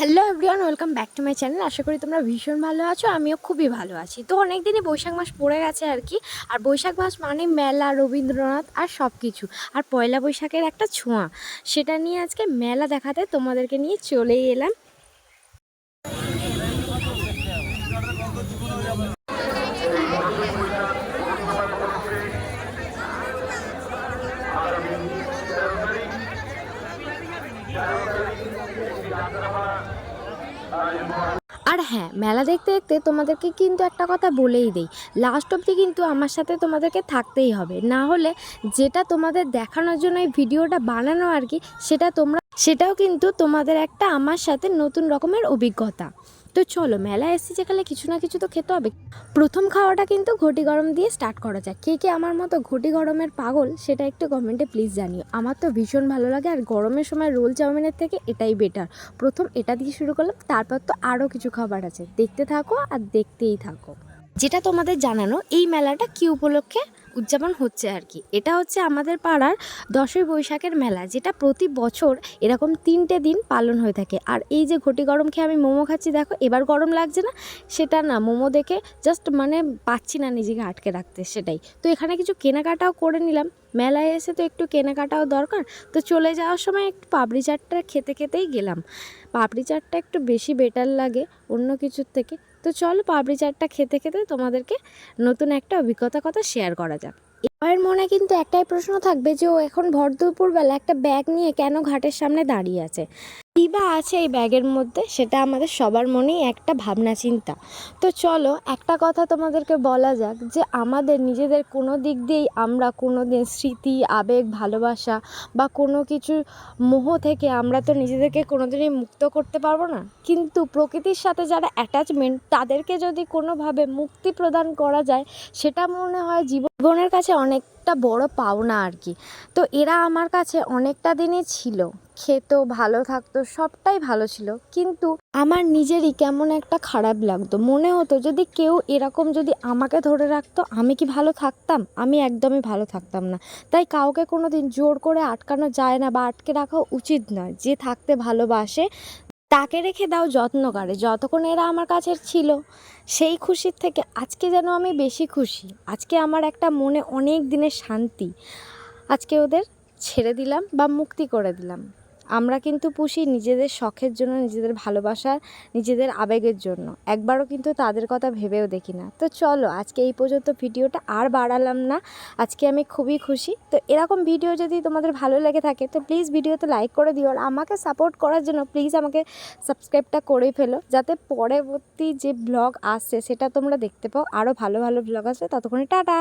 Hello everyone, welcome back to my channel. আশা করি তোমরা ভীষণ ভালো আছো, আমিও খুবই ভালো আছি। তো অনেক দিনই বৈশাখ মাস পড়ে গেছে আর কি। আর বৈশাখ মাস মানে মেলা, রবীন্দ্রনাথ আর সব কিছু। আর পয়লা বৈশাখের একটা ছোঁয়া, সেটা নিয়ে আজকে মেলা দেখাতে তোমাদেরকে নিয়ে চলেই এলাম। আর হ্যাঁ, মেলা দেখতে দেখতে তোমাদেরকে কিন্তু একটা কথা বলেই দেই, লাস্ট অবধি কিন্তু আমার সাথে তোমাদেরকে থাকতেই হবে। না হলে যেটা তোমাদের দেখানোর জন্য এই ভিডিওটা বানানো আর কি, সেটাও কিন্তু তোমাদের একটা আমার সাথে নতুন রকমের অভিজ্ঞতা। তো চলো, মেলায় এসেছি যেখানে কিছু না কিছু তো খেতে হবে। প্রথম খাওয়াটা কিন্তু ঘটি গরম দিয়ে স্টার্ট করা যায়। কে কে আমার মতো ঘটি গরমের পাগল সেটা একটু কমেন্টে প্লিজ জানিও। আমার তো ভীষণ ভালো লাগে, আর গরমের সময় রোল চাউমিনের থেকে এটাই বেটার। প্রথম এটা দিয়ে শুরু করলাম, তারপর তো আরও কিছু খাবার আছে, দেখতে থাকো আর দেখতেই থাকো। যেটা তোমাদের জানানো, এই মেলাটা কী উপলক্ষে উদযাপন হচ্ছে আর কি। এটা হচ্ছে আমাদের পাড়ার 10ই বৈশাখের মেলা, যেটা প্রতি বছর এরকম 3টে দিন পালন হয়ে থাকে। আর এই যে ঘটি গরম খেয়ে আমি মোমো খাচ্ছি, দেখো এবার গরম লাগছে না, সেটা না, মোমো দেখে জাস্ট পাচ্ছি না নিজেকে আটকে রাখতে, সেটাই। তো এখানে কিছু কেনাকাটাও করে নিলাম, মেলায় এসে তো একটু কেনাকাটাও দরকার। তো চলে যাওয়ার সময় একটু পাপড়ি চাটটা খেতেই গেলাম। পাপড়ি চাটটা একটু বেশি বেটার লাগে অন্য কিছুর থেকে। তো চলো, পাপড়ি চাটটা খেতে তোমাদেরকে নতুন একটা অভিজ্ঞতার কথা শেয়ার করা যাক। এবার মনে কিন্তু একটাই প্রশ্ন থাকবে যে ও এখন ভর দুপুরবেলা একটা ব্যাগ নিয়ে কেন ঘাটের সামনে দাঁড়িয়ে আছে, কী বা আছে এই ব্যাগের মধ্যে, সেটা আমাদের সবার মনেই একটা ভাবনা চিন্তা। তো চলো, একটা কথা তোমাদেরকে বলা যাক যে আমাদের নিজেদের কোনো দিক দিয়েই আমরা কোনো দিন স্মৃতি, আবেগ, ভালোবাসা বা কোনো কিছু মোহ থেকে আমরা তো নিজেদেরকে কোনোদিনই মুক্ত করতে পারবো না। কিন্তু প্রকৃতির সাথে যারা অ্যাটাচমেন্ট, তাদেরকে যদি কোনোভাবে মুক্তি প্রদান করা যায়, সেটা মনে হয় জীবনের কাছে অনেকটা বড় পাওনা আর কি। তো এরা আমার কাছে অনেকটা দিনই ছিল, খেতো, ভালো থাকতো, সবটাই ভালো ছিল। কিন্তু আমার নিজেরই কেমন একটা খারাপ লাগতো, মনে হতো যদি কেউ এরকম যদি আমাকে ধরে রাখতো, আমি কি ভালো থাকতাম? আমি একদমই ভালো থাকতাম না। তাই কাউকে কোনো দিন জোর করে আটকানো যায় না, বা আটকে রাখা উচিত নয়। যে থাকতে ভালোবাসে তাকে রেখে দাও যত্ন করে। যতক্ষণ এরা আমার কাছে ছিল, সেই খুশির থেকে আজকে যেন আমি বেশি খুশি। আজকে আমার একটা মনে অনেক দিনের শান্তি, আজকে ওদের ছেড়ে দিলাম বা মুক্তি করে দিলাম। আমরা কিন্তু পুষি নিজেদের শখের জন্য, নিজেদের ভালোবাসার, নিজেদের আবেগের জন্য। একবারও কিন্তু তাদের কথা ভেবেও দেখি না। তো চলো, আজকে এই পর্যন্ত, ভিডিওটা আর বাড়ালাম না। আজকে আমি খুবই খুশি। তো এরকম ভিডিও যদি তোমাদের ভালো লেগে থাকে তো প্লিজ ভিডিওতে লাইক করে দিও। আর আমাকে সাপোর্ট করার জন্য প্লিজ আমাকে সাবস্ক্রাইবটা করে ফেলো, যাতে পরবর্তী যে ব্লগ আসছে সেটা তোমরা দেখতে পাও। আরও ভালো ভালো ব্লগ আসবে। ততক্ষণে টাটা।